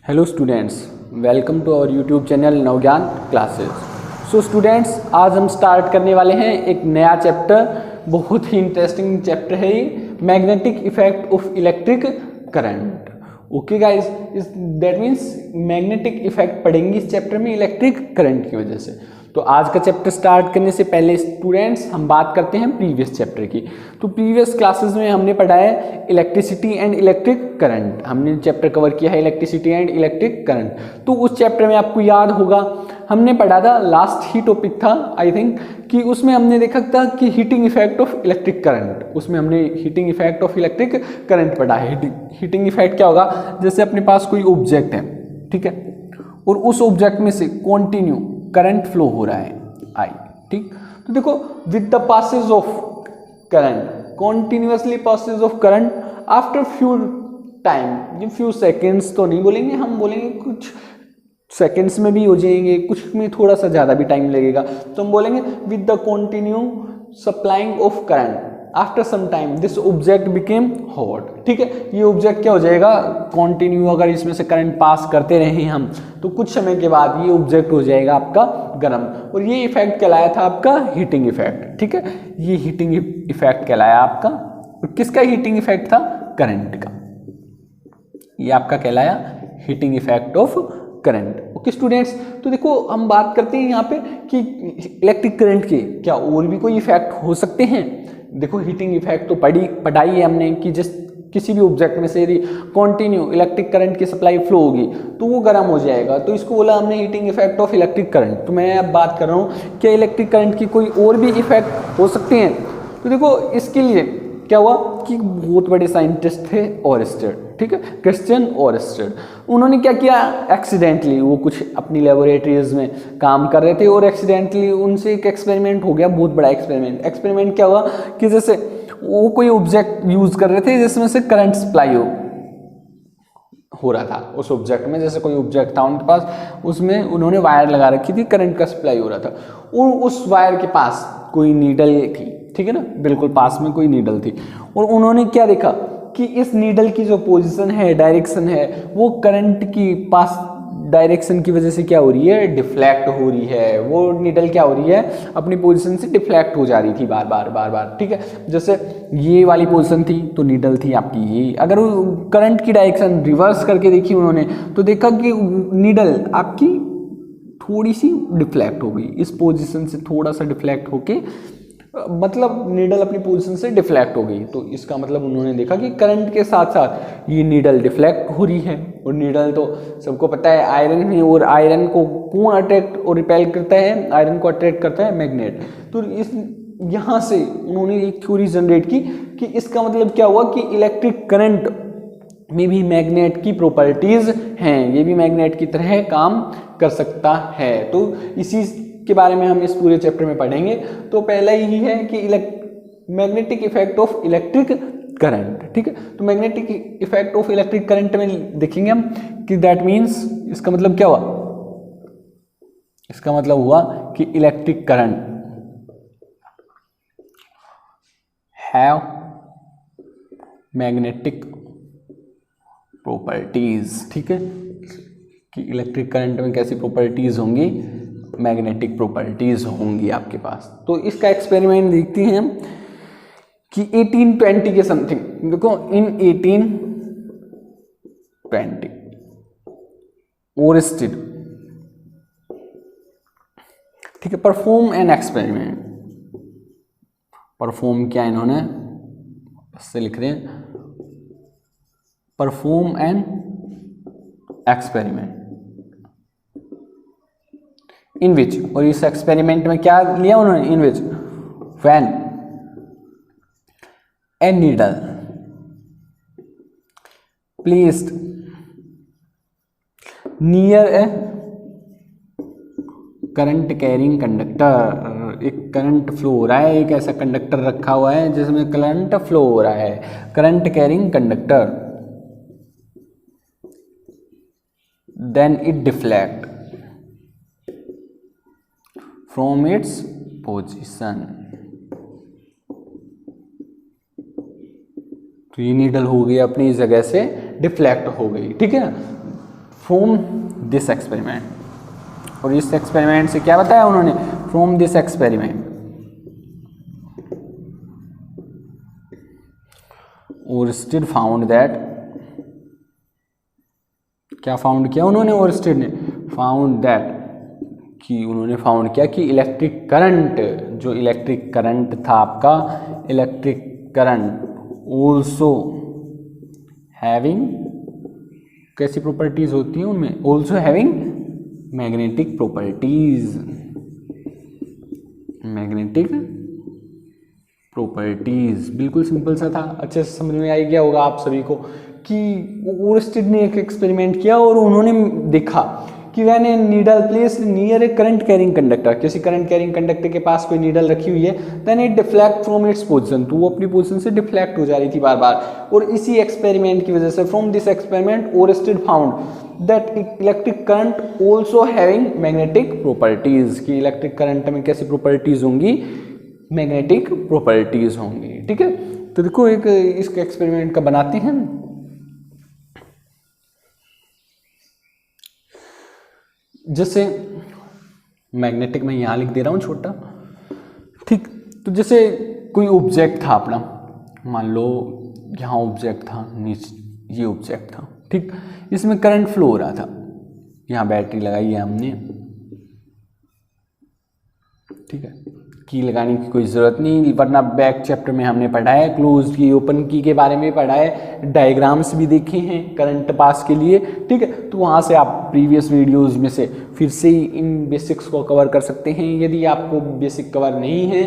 Hello students, welcome to our YouTube channel Navgyan classes. So students, आज हम start करने वाले हैं एक नया चैप्टर। बहुत ही इंटरेस्टिंग चैप्टर है ये, magnetic effect of electric current. Okay guys, that means magnetic effect पढ़ेंगे इस चैप्टर में इलेक्ट्रिक करंट की वजह से। तो आज का चैप्टर स्टार्ट करने से पहले स्टूडेंट्स हम बात करते हैं प्रीवियस चैप्टर की। तो प्रीवियस क्लासेस में हमने पढ़ा है इलेक्ट्रिसिटी एंड इलेक्ट्रिक करंट। हमने चैप्टर कवर किया है इलेक्ट्रिसिटी एंड इलेक्ट्रिक करंट। तो उस चैप्टर में आपको याद होगा हमने पढ़ा था, लास्ट ही टॉपिक था आई थिंक, कि उसमें हमने देखा था कि heating effect of electric current. उसमें हमने heating effect of electric current पढ़ा है। हीटिंग इफेक्ट क्या होगा, जैसे अपने पास कोई ऑब्जेक्ट है, ठीक है, और उस ऑब्जेक्ट में से कंटिन्यू करंट फ्लो हो रहा है आई, ठीक। तो देखो, with the passage of current, continuously passage of current after few time, ये फ्यू सेकेंड्स तो नहीं बोलेंगे, हम बोलेंगे कुछ सेकेंड्स में भी हो जाएंगे, कुछ में थोड़ा सा ज़्यादा भी टाइम लगेगा, तो हम बोलेंगे with the continue supplying of current after some time this object became hot, ठीक है। ये ऑब्जेक्ट क्या हो जाएगा, कॉन्टिन्यू अगर इसमें से करंट पास करते रहे हम, तो कुछ समय के बाद ये ऑब्जेक्ट हो जाएगा आपका गर्म, और ये इफेक्ट कहलाया था आपका हीटिंग इफेक्ट, ठीक है। ये हीटिंग इफेक्ट कहलाया आपका, और किसका हीटिंग इफेक्ट था, करंट का। ये आपका कहलाया heating effect of current. Okay students, तो देखो हम बात करते हैं यहाँ पे कि इलेक्ट्रिक करंट के क्या और भी कोई इफेक्ट हो सकते हैं। देखो, हीटिंग इफेक्ट तो पढ़ाई है हमने कि जिस किसी भी ऑब्जेक्ट में से यदि कंटिन्यू इलेक्ट्रिक करंट की सप्लाई फ्लो होगी तो वो गर्म हो जाएगा, तो इसको बोला हमने heating effect of electric current. तो मैं अब बात कर रहा हूँ कि इलेक्ट्रिक करंट की कोई और भी इफेक्ट हो सकते हैं। तो देखो, इसके लिए क्या हुआ कि बहुत बड़े साइंटिस्ट थे ओरस्टेड, ठीक है, क्रिश्चियन ओरस्टेड। उन्होंने क्या किया, एक्सीडेंटली वो कुछ अपनी लेबोरेटरीज में काम कर रहे थे और एक्सीडेंटली उनसे एक एक्सपेरिमेंट हो गया, बहुत बड़ा एक्सपेरिमेंट क्या हुआ कि जैसे वो कोई ऑब्जेक्ट यूज कर रहे थे जिसमें से करंट सप्लाई हो रहा था उस ऑब्जेक्ट में, जैसे कोई ऑब्जेक्ट था उनके पास, उसमें उन्होंने वायर लगा रखी थी, करंट का सप्लाई हो रहा था, और उस वायर के पास कोई नीडल थी, ठीक है ना, बिल्कुल पास में कोई नीडल थी, और उन्होंने क्या देखा कि इस नीडल की जो पोजीशन है, डायरेक्शन है, वो करंट की पास डायरेक्शन की वजह से क्या हो रही है, डिफ्लेक्ट हो रही है। वो नीडल क्या हो रही है, अपनी पोजीशन से डिफ्लेक्ट हो जा रही थी बार बार, ठीक है। जैसे ये वाली पोजीशन थी तो नीडल थी आपकी ये, अगर करंट की डायरेक्शन रिवर्स करके देखी उन्होंने तो देखा कि नीडल आपकी थोड़ी सी डिफ्लेक्ट हो गई, इस पोजीशन से थोड़ा सा डिफ्लेक्ट होके, मतलब नीडल अपनी पोजीशन से डिफ्लेक्ट हो गई। तो इसका मतलब उन्होंने देखा कि करंट के साथ साथ ये नीडल डिफ्लेक्ट हो रही है, और नीडल तो सबको पता है आयरन है, और आयरन को कौन अट्रैक्ट और रिपेल करता है, आयरन को अट्रैक्ट करता है मैग्नेट। तो इस यहाँ से उन्होंने एक थ्योरी जनरेट की कि इसका मतलब क्या हुआ कि इलेक्ट्रिक करंट में भी मैग्नेट की प्रॉपर्टीज हैं, ये भी मैग्नेट की तरह काम कर सकता है। तो इसी के बारे में हम इस पूरे चैप्टर में पढ़ेंगे। तो पहला यही है कि magnetic effect of electric current, ठीक है। तो magnetic effect of electric current में देखेंगे हम कि दैट मीन्स, इसका मतलब क्या हुआ, इसका मतलब हुआ कि electric current have magnetic properties, ठीक है, कि इलेक्ट्रिक करंट में कैसी प्रॉपर्टीज होंगी, मैग्नेटिक प्रॉपर्टीज होंगी आपके पास। तो इसका एक्सपेरिमेंट देखते हैं हम कि 1820 के समथिंग, देखो इन 1820 ओरस्टेड, ठीक है, परफॉर्म एन एक्सपेरिमेंट। परफॉर्म क्या इन्होंने से लिख रहे हैं, perform an experiment in which, और इस एक्सपेरिमेंट में क्या लिया उन्होंने, in which when a needle placed near a current carrying conductor, एक करंट फ्लो हो रहा है, एक ऐसा कंडक्टर रखा हुआ है जिसमें करंट फ्लो हो रहा है, current carrying conductor, then it deflect from its position. तो ये नीडल हो गई अपनी जगह से डिफ्लेक्ट हो गई, ठीक है ना, फ्रॉम दिस एक्सपेरिमेंट। और इस एक्सपेरिमेंट से क्या बताया उन्होंने, from this experiment Oersted found that, क्या फाउंड किया उन्होंने, ओरस्टेड ने फाउंड दैट, कि उन्होंने फाउंड किया कि इलेक्ट्रिक करंट, जो इलेक्ट्रिक करंट था आपका, इलेक्ट्रिक करंट ऑल्सो हैविंग, कैसी प्रॉपर्टीज होती हैं उनमें, also having magnetic properties, magnetic properties. बिल्कुल सिंपल सा था, अच्छे से समझ में आ गया होगा आप सभी को कि ओरस्टेड ने एक एक्सपेरिमेंट किया और उन्होंने देखा कि when a needle placed near a current carrying conductor, किसी करंट कैरिंग कंडक्टर के पास कोई नीडल रखी हुई है, then it deflect from its position, तो वो अपनी पोजीशन से डिफ्लेक्ट हो जा रही थी बार बार। और इसी एक्सपेरिमेंट की वजह से, from this experiment Oersted found that electric current also having magnetic properties, कि इलेक्ट्रिक करंट में कैसी प्रॉपर्टीज होंगी, मैग्नेटिक प्रॉपर्टीज होंगी। ठीक है, तो देखो एक इसके एक्सपेरिमेंट का बनाते हैं। जैसे मैग्नेटिक में यहां लिख दे रहा हूं छोटा, ठीक। तो जैसे कोई ऑब्जेक्ट था अपना, मान लो यहां ऑब्जेक्ट था, नीचे ये ऑब्जेक्ट था, ठीक। इसमें करंट फ्लो हो रहा था, यहां बैटरी लगाई है हमने, ठीक है, की लगाने की कोई ज़रूरत नहीं, वरना बैक चैप्टर में हमने पढ़ा है क्लोज की, ओपन की के बारे में पढ़ा है, डायग्राम्स भी देखे हैं करंट पास के लिए। ठीक है, तो वहाँ से आप प्रीवियस वीडियोस में से फिर से इन बेसिक्स को कवर कर सकते हैं। यदि आपको बेसिक कवर नहीं है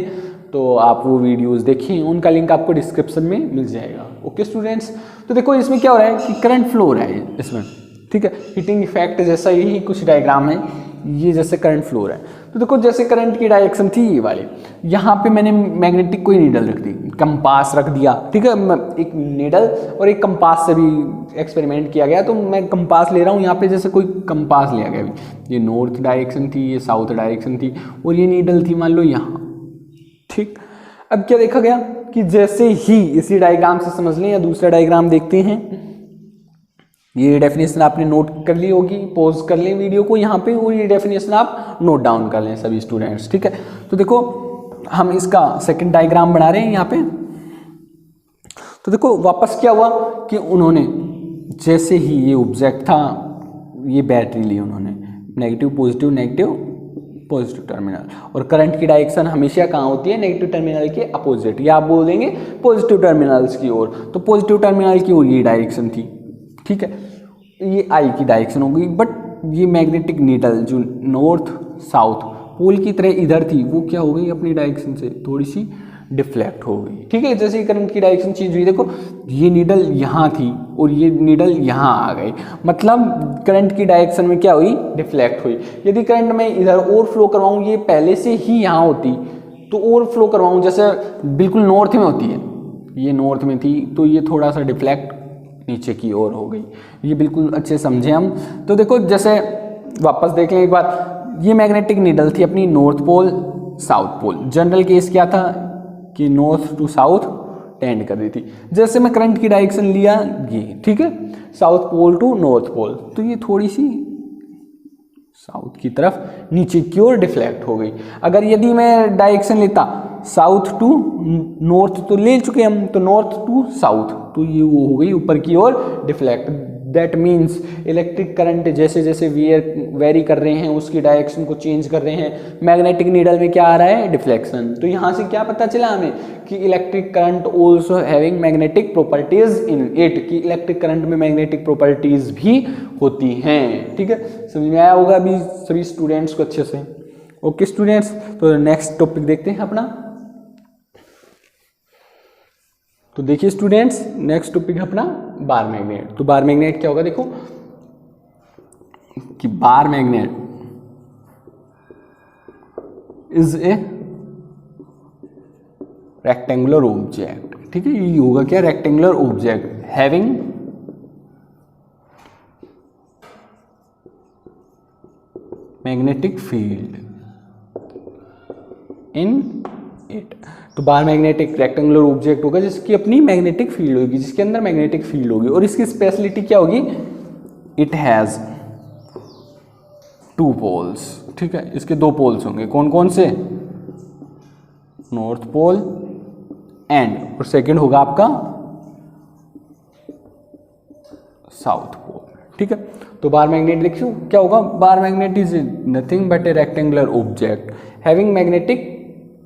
तो आप वो वीडियोस देखें, उनका लिंक आपको डिस्क्रिप्शन में मिल जाएगा। ओके स्टूडेंट्स, तो देखो इसमें क्या हो रहा है कि करंट फ्लो हो रहा है इसमें, ठीक है, हीटिंग इफेक्ट जैसा यही कुछ डायग्राम है, ये जैसे करंट फ्लो हो रहा है। तो देखो जैसे करंट की डायरेक्शन थी ये वाली, यहाँ पे मैंने मैग्नेटिक कोई नीडल रख दी, कंपास रख दिया, ठीक है, एक नीडल और एक कंपास से भी एक्सपेरिमेंट किया गया, तो मैं कंपास ले रहा हूँ यहाँ पे, जैसे कोई कंपास लिया गया, ये नॉर्थ डायरेक्शन थी, ये साउथ डायरेक्शन थी, और ये नीडल थी मान लो यहाँ, ठीक। अब क्या देखा गया कि जैसे ही इसी डायग्राम से समझ लें या दूसरा डायग्राम देखते हैं, ये डेफिनेशन आपने नोट कर ली होगी, पॉज कर लें वीडियो को यहाँ पे, और ये डेफिनेशन आप नोट डाउन कर लें सभी स्टूडेंट्स, ठीक है। तो देखो हम इसका सेकंड डायग्राम बना रहे हैं यहाँ पे। तो देखो वापस क्या हुआ कि उन्होंने जैसे ही ये ऑब्जेक्ट था, ये बैटरी ली उन्होंने, negative positive negative positive terminal, और करंट की डायरेक्शन हमेशा कहाँ होती है, नेगेटिव टर्मिनल के अपोजिट, या आप बोल देंगे पॉजिटिव टर्मिनल्स की ओर। तो पॉजिटिव टर्मिनल की ओर ये डायरेक्शन थी, ठीक है, ये आई की डायरेक्शन हो गई। बट ये मैग्नेटिक नीडल जो नॉर्थ साउथ पोल की तरह इधर थी, वो क्या हो गई, अपनी डायरेक्शन से थोड़ी सी डिफ्लेक्ट हो गई, ठीक है। जैसे ही करंट की डायरेक्शन चेंज हुई, देखो ये नीडल यहाँ थी और ये नीडल यहाँ आ गई, मतलब करंट की डायरेक्शन में क्या हुई, डिफ्लेक्ट हुई। यदि करंट में इधर और फ्लो करवाऊँ, ये पहले से ही यहाँ होती तो और फ्लो करवाऊँ, जैसे बिल्कुल नॉर्थ में होती है, ये नॉर्थ में थी तो ये थोड़ा सा डिफ्लेक्ट नीचे की ओर हो गई। ये बिल्कुल अच्छे समझे हम। तो देखो जैसे वापस देख लें एक बार, ये मैग्नेटिक नीडल थी अपनी north pole south pole, general case क्या था कि नॉर्थ टू साउथ टेंड कर रही थी। जैसे मैं करंट की डायरेक्शन लिया ये, ठीक है, south pole to north pole, तो ये थोड़ी सी साउथ की तरफ नीचे की ओर डिफ्लेक्ट हो गई। अगर यदि मैं डायरेक्शन लेता साउथ टू नॉर्थ, तो ले चुके हम, तो नॉर्थ टू साउथ, तो ये वो हो गई ऊपर की ओर deflect. That means electric current जैसे जैसे वेरी कर रहे हैं, उसकी डायरेक्शन को चेंज कर रहे हैं, मैग्नेटिक नीडल में क्या आ रहा है, डिफ्लेक्शन। तो यहाँ से क्या पता चला हमें कि electric current also having magnetic properties in it, कि इलेक्ट्रिक करंट में मैग्नेटिक प्रॉपर्टीज भी होती हैं, ठीक है। समझ में आया होगा अभी सभी स्टूडेंट्स को अच्छे से। ओके स्टूडेंट्स, तो नेक्स्ट टॉपिक देखते हैं अपना। तो देखिए स्टूडेंट्स, नेक्स्ट टॉपिक है अपना बार मैग्नेट। तो बार मैग्नेट क्या होगा, देखो कि बार magnet is a rectangular object, ठीक है। ये होगा क्या, rectangular object having magnetic field in it. तो बार मैग्नेट एक रेक्टेंगुलर ऑब्जेक्ट होगा जिसकी अपनी मैग्नेटिक फील्ड होगी, जिसके अंदर मैग्नेटिक फील्ड होगी, और इसकी स्पेशलिटी क्या होगी, इट हैज 2 पोल्स, ठीक है। इसके 2 पोल्स होंगे, कौन कौन से? नॉर्थ पोल एंड, और सेकंड होगा आपका साउथ पोल, ठीक है। तो बार मैग्नेट देखियो क्या होगा, bar magnet is nothing but a rectangular object having magnetic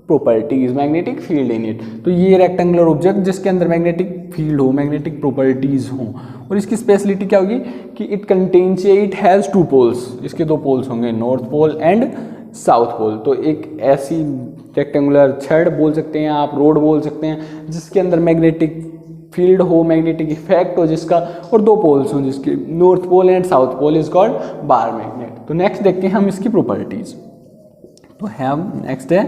properties, magnetic field in it. तो ये रेक्टेंगुलर ऑब्जेक्ट जिसके अंदर मैग्नेटिक फील्ड हो, मैग्नेटिक प्रॉपर्टीज हो, और इसकी स्पेशलिटी क्या होगी कि it contains, it has 2 poles, इसके 2 पोल्स होंगे, north pole and south pole. तो एक ऐसी रेक्टेंगुलर छड़ बोल सकते हैं आप, रोड बोल सकते हैं, जिसके अंदर मैग्नेटिक फील्ड हो, मैग्नेटिक इफेक्ट हो जिसका, और 2 पोल्स हों जिसके, north pole and south pole, is called bar magnet. तो नेक्स्ट देखते हैं हम इसकी प्रॉपर्टीज। तो हम नेक्स्ट है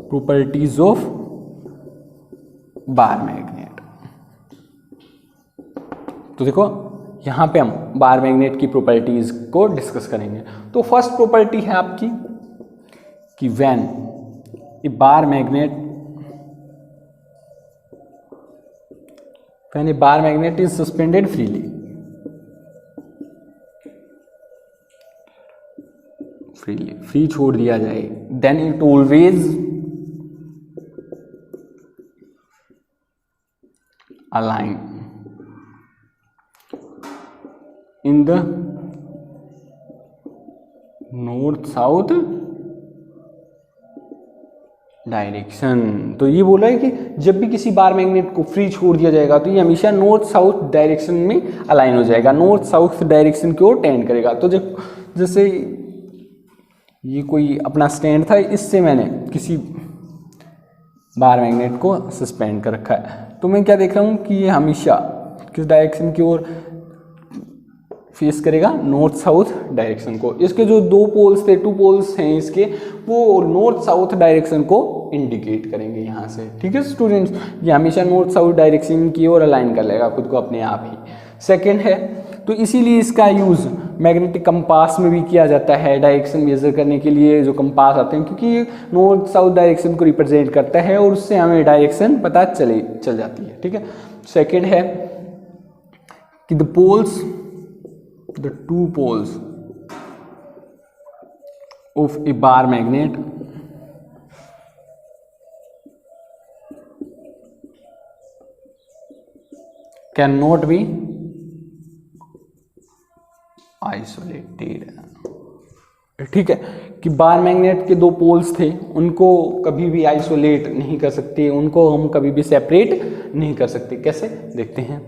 प्रॉपर्टीज ऑफ बार मैग्नेट। तो देखो यहां पे हम बार मैग्नेट की प्रॉपर्टीज को डिस्कस करेंगे। तो फर्स्ट प्रॉपर्टी है आपकी कि when a bar magnet is suspended freely, free छोड़ दिया जाए, then it always align in the north south direction. तो ये बोला है कि जब भी किसी बार मैग्नेट को फ्री छोड़ दिया जाएगा तो ये हमेशा नॉर्थ साउथ डायरेक्शन में अलाइन हो जाएगा, नॉर्थ साउथ डायरेक्शन की ओर टेंड करेगा। तो जब जैसे ये कोई अपना स्टैंड था, इससे मैंने किसी बार मैग्नेट को सस्पेंड कर रखा है, तो मैं क्या देख रहा हूँ कि ये हमेशा किस डायरेक्शन की ओर फेस करेगा, नॉर्थ साउथ डायरेक्शन को। इसके जो 2 पोल्स थे, 2 पोल्स हैं इसके, वो नॉर्थ साउथ डायरेक्शन को इंडिकेट करेंगे यहाँ से, ठीक है स्टूडेंट्स। ये हमेशा नॉर्थ साउथ डायरेक्शन की ओर अलाइन कर लेगा खुद को अपने आप ही। सेकेंड है, तो इसीलिए इसका यूज़ मैग्नेटिक कंपास में भी किया जाता है, डायरेक्शन मेजर करने के लिए जो कंपास आते हैं, क्योंकि ये नॉर्थ साउथ डायरेक्शन को रिप्रेजेंट करता है और उससे हमें डायरेक्शन पता चल जाती है, ठीक है। सेकेंड है कि the 2 poles of a bar magnet cannot be isolated, ठीक है। कि बार मैग्नेट के 2 पोल्स थे, उनको कभी भी आइसोलेट नहीं कर सकते, उनको हम कभी भी सेपरेट नहीं कर सकते। कैसे देखते हैं।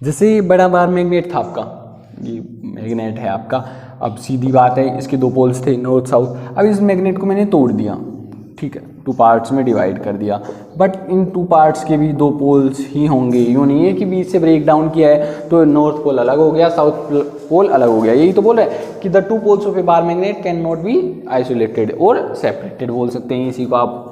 जैसे बड़ा बार मैग्नेट था आपका, ये मैग्नेट है आपका, अब सीधी बात है इसके 2 पोल्स थे नॉर्थ साउथ। अब इस मैग्नेट को मैंने तोड़ दिया, ठीक है, 2 पार्ट्स में डिवाइड कर दिया, बट इन 2 पार्ट्स के भी 2 पोल्स ही होंगे। यूँ नहीं है कि बीच से ब्रेक डाउन किया है तो नॉर्थ पोल अलग हो गया, साउथ पोल अलग हो गया। यही तो बोल रहा है कि the 2 poles of a bar magnet can not be isolated और सेपरेटेड बोल सकते हैं इसी को आप,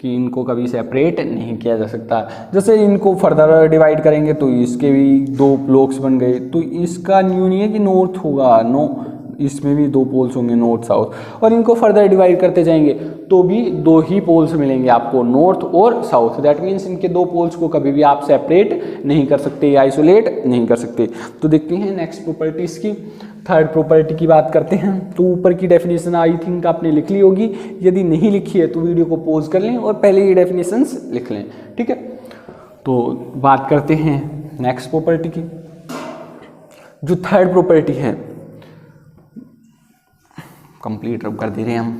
कि इनको कभी सेपरेट नहीं किया जा सकता। जैसे इनको फर्दर डिवाइड करेंगे तो इसके भी 2 ब्लॉक्स बन गए, तो इसका न्यू नहीं है कि नॉर्थ होगा, नो, इसमें भी 2 पोल्स होंगे नॉर्थ साउथ, और इनको फर्दर डिवाइड करते जाएंगे तो भी 2 ही पोल्स मिलेंगे आपको, नॉर्थ और साउथ। दैट मीन्स इनके 2 पोल्स को कभी भी आप सेपरेट नहीं कर सकते, आइसोलेट नहीं कर सकते। तो देखते हैं नेक्स्ट प्रॉपर्टीज की। थर्ड प्रॉपर्टी की बात करते हैं। तो ऊपर की डेफिनेशन आई थिंक आपने लिख ली होगी, यदि नहीं लिखी है तो वीडियो को पॉज कर लें और पहले ये डेफिनेशंस लिख लें, ठीक है। तो बात करते हैं नेक्स्ट प्रॉपर्टी की। जो थर्ड प्रॉपर्टी है, कंप्लीट रब कर दे रहे हैं हम।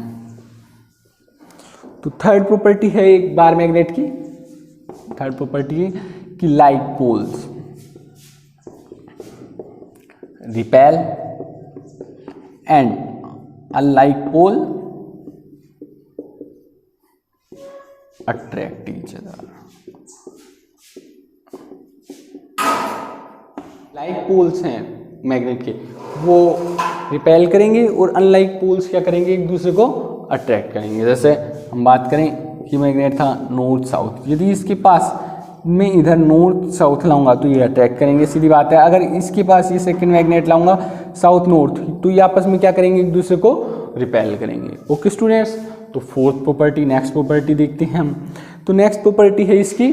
तो थर्ड प्रॉपर्टी है एक बार मैग्नेट की, थर्ड प्रॉपर्टी की like poles repel and unlike pole attract each other. Like poles हैं मैग्नेट के, वो रिपेल करेंगे, और अनलाइक पोल्स क्या करेंगे, एक दूसरे को अट्रैक्ट करेंगे। जैसे हम बात करें कि मैग्नेट था नॉर्थ साउथ, यदि इसके पास मैं इधर नॉर्थ साउथ लाऊंगा तो ये अट्रैक्ट करेंगे, सीधी बात है। अगर इसके पास ये सेकंड मैग्नेट लाऊंगा साउथ नॉर्थ, तो ये आपस में क्या करेंगे, एक दूसरे को रिपेल करेंगे। ओके स्टूडेंट्स, तो फोर्थ प्रॉपर्टी, नेक्स्ट प्रॉपर्टी देखते हैं हम। तो नेक्स्ट प्रॉपर्टी है इसकी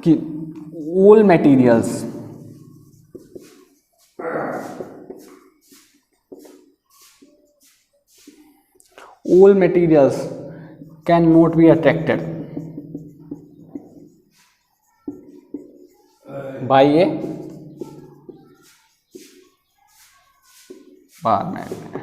कि all materials all materials cannot be attracted by a bar magnet,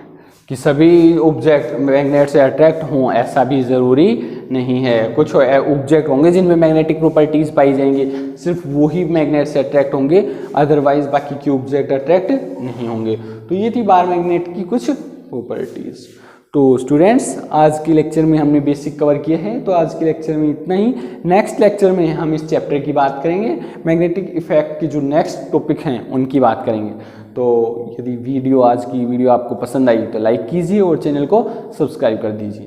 कि सभी ऑब्जेक्ट मैग्नेट से अट्रैक्ट हों ऐसा भी ज़रूरी नहीं है। कुछ ऑब्जेक्ट होंगे जिनमें मैग्नेटिक प्रॉपर्टीज़ पाई जाएंगी, सिर्फ वही मैग्नेट से अट्रैक्ट होंगे, अदरवाइज बाकी के ऑब्जेक्ट अट्रैक्ट नहीं होंगे। तो ये थी बार मैग्नेट की कुछ प्रॉपर्टीज़। तो स्टूडेंट्स आज के लेक्चर में हमने बेसिक कवर किए हैं, तो आज के लेक्चर में इतना ही। नेक्स्ट लेक्चर में हम इस चैप्टर की बात करेंगे, मैग्नेटिक इफेक्ट के जो नेक्स्ट टॉपिक हैं उनकी बात करेंगे। तो यदि आज की वीडियो आपको पसंद आई तो लाइक कीजिए और चैनल को सब्सक्राइब कर दीजिए।